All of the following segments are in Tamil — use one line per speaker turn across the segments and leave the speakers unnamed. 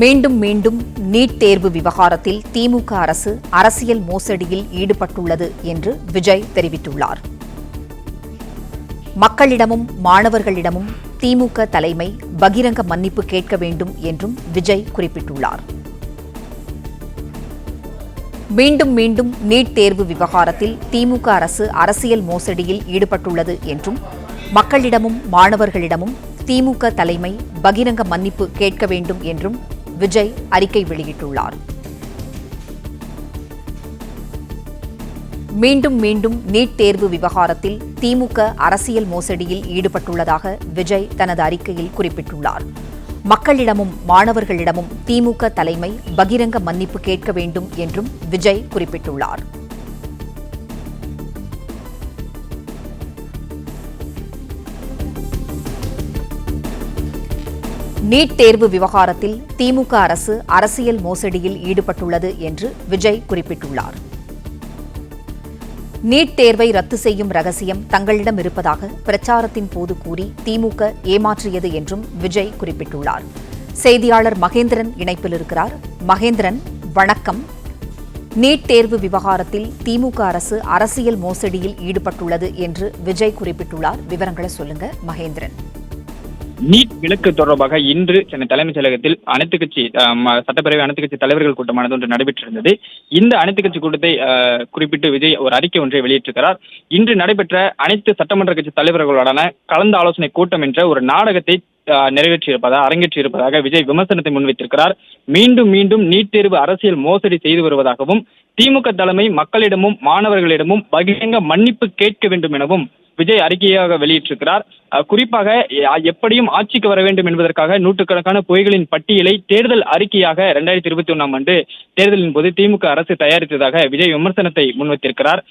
மீண்டும் மீண்டும் நீட் தேர்வு விவகாரத்தில் திமுக அரசு அரசியல் மோசடியில் ஈடுபட்டுள்ளது என்று விஜய் தெரிவித்துள்ளார். மக்களிடமும் மாணவர்களிடமும் திமுக தலைமை பகிரங்க மன்னிப்பு கேட்க வேண்டும் என்றும் விஜய் குறிப்பிட்டுள்ளார். மீண்டும் மீண்டும் நீட் தேர்வு விவகாரத்தில் திமுக அரசு அரசியல் மோசடியில் ஈடுபட்டுள்ளது என்றும் மக்களிடமும் மாணவர்களிடமும் திமுக தலைமை பகிரங்க மன்னிப்பு கேட்க வேண்டும் என்றும் விஜய் அறிக்கை வெளியிட்டுள்ளார். மீண்டும் மீண்டும் நீட் தேர்வு விவகாரத்தில் திமுக அரசியல் மோசடியில் ஈடுபட்டுள்ளதாக விஜய் தனது அறிக்கையில் குறிப்பிட்டுள்ளார். மக்களிடமும் மாணவர்களிடமும் திமுக தலைமை பகிரங்க மன்னிப்பு கேட்க வேண்டும் என்றும் விஜய் குறிப்பிட்டுள்ளார். நீட் தேர்வு விவகாரத்தில் திமுக அரசு அரசியல் மோசடியில் ஈடுபட்டுள்ளது என்று விஜய் குறிப்பிட்டுள்ளார். நீட் தேர்வை ரத்து செய்யும் ரகசியம் தங்களிடம் இருப்பதாக பிரச்சாரத்தின் போது கூறி திமுக ஏமாற்றியது என்றும் விஜய் குறிப்பிட்டுள்ளார். செய்தியாளர் மகேந்திரன் இணைப்பில் இருக்கிறார். மகேந்திரன், வணக்கம். நீட் தேர்வு விவகாரத்தில் திமுக அரசு அரசியல் மோசடியில் ஈடுபட்டுள்ளது என்று விஜய் குறிப்பிட்டுள்ளார். விவரங்களை சொல்லுங்க மகேந்திரன்.
நீட் விலக்கு தொடர்பாக இன்று சென்னை தலைமைச் செயலகத்தில் அனைத்து கட்சி சட்டப்பேரவை அனைத்து கட்சி தலைவர்கள் கூட்டமானது ஒன்று நடைபெற்றிருந்தது. இந்த அனைத்து கட்சி கூட்டத்தை குறிப்பிட்டு விஜய் ஒரு அறிக்கை ஒன்றை வெளியிட்டிருக்கிறார். இன்று நடைபெற்ற அனைத்து சட்டமன்ற கட்சி தலைவர்களுடனான கலந்து ஆலோசனை கூட்டம் என்ற ஒரு நாடகத்தை அரங்கேற்றியிருப்பதாக விஜய் விமர்சனத்தை முன்வைத்திருக்கிறார். மீண்டும் மீண்டும் நீட் தேர்வு அரசியல் மோசடி செய்து வருவதாகவும் திமுக தலைமை மக்களிடமும் மாணவர்களிடமும் பகிரங்க மன்னிப்பு கேட்க வேண்டும் எனவும் விஜய் அறிக்கையாக வெளியிட்டிருக்கிறார். குறிப்பாக எப்படியும் ஆட்சிக்கு வர வேண்டும் என்பதற்காக நூற்றுக்கணக்கான பொய்களின் பட்டியலை தேர்தல் அறிக்கையாக 2021 ஆண்டு தேர்தலின் போது திமுக அரசு தயாரித்ததாக விஜய் விமர்சனத்தை முன்வைத்திருக்கிறார்.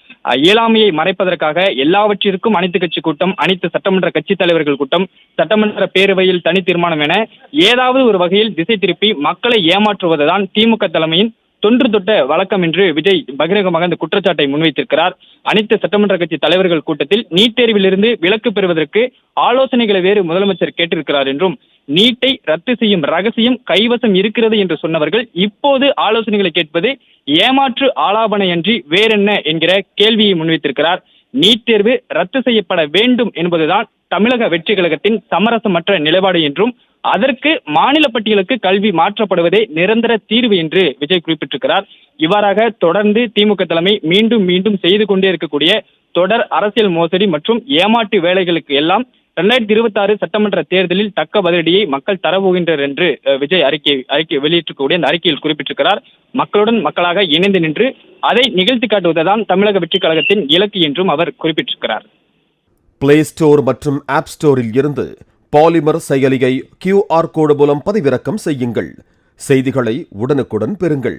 இயலாமையை மறைப்பதற்காக எல்லாவற்றிற்கும் அனைத்து கட்சி கூட்டம், அனைத்து சட்டமன்ற கட்சித் தலைவர்கள் கூட்டம், சட்டமன்ற பேரவையில் தனி தீர்மானம் என ஏதாவது ஒரு வகையில் திசை திருப்பி மக்களை ஏமாற்றுவதுதான் திமுக தலைமையின் தொன்று தொட்ட வழக்கம் என்று விஜய் பகிரங்கமாக இந்த குற்றச்சாட்டை முன்வைத்திருக்கிறார். அனைத்து சட்டமன்ற கட்சி தலைவர்கள் கூட்டத்தில் நீட் தேர்விலிருந்து விலக்கு பெறுவதற்கு ஆலோசனைகளை வேறு முதலமைச்சர் கேட்டிருக்கிறார் என்றும் நீட்டை ரத்து செய்யும் ரகசியம் கைவசம் இருக்கிறது என்று சொன்னவர்கள் இப்போது ஆலோசனைகளை கேட்பது ஏமாற்று ஆலாபனை அன்றி வேறென்ன என்கிற கேள்வியை முன்வைத்திருக்கிறார். நீட் தேர்வு ரத்து செய்யப்பட வேண்டும் என்பதுதான் தமிழக வெற்றி கழகத்தின் சமரசமற்ற நிலைப்பாடு என்றும் அதற்கு மாநில பட்டியலுக்கு கல்வி மாற்றப்படுவதே நிரந்தர தீர்வு என்று விஜய் குறிப்பிட்டிருக்கிறார். இவ்வாறாக தொடர்ந்து திமுக தலைமை மீண்டும் மீண்டும் செய்து கொண்டே இருக்கக்கூடிய தொடர் அரசியல் மோசடி மற்றும் ஏமாற்று வேலைகளுக்கு எல்லாம் 2026 சட்டமன்ற தேர்தலில் தக்க பதிலடியை மக்கள் தரப்போகின்றனர் என்று விஜய் அறிக்கை வெளியிட்டிருக்கக்கூடிய அந்த அறிக்கையில் குறிப்பிட்டிருக்கிறார். மக்களுடன் மக்களாக இணைந்து நின்று அதை நிகழ்த்தி காட்டுவதுதான் தமிழக வெற்றி கழகத்தின் இலக்கு என்றும் அவர் குறிப்பிட்டிருக்கிறார்.
பிளே ஸ்டோர் மற்றும் ஆப் ஸ்டோரில் இருந்து பாலிமர் செயலியை QR கோடு மூலம் பதிவிறக்கம் செய்யுங்கள். செய்திகளை உடனுக்குடன் பெறுங்கள்.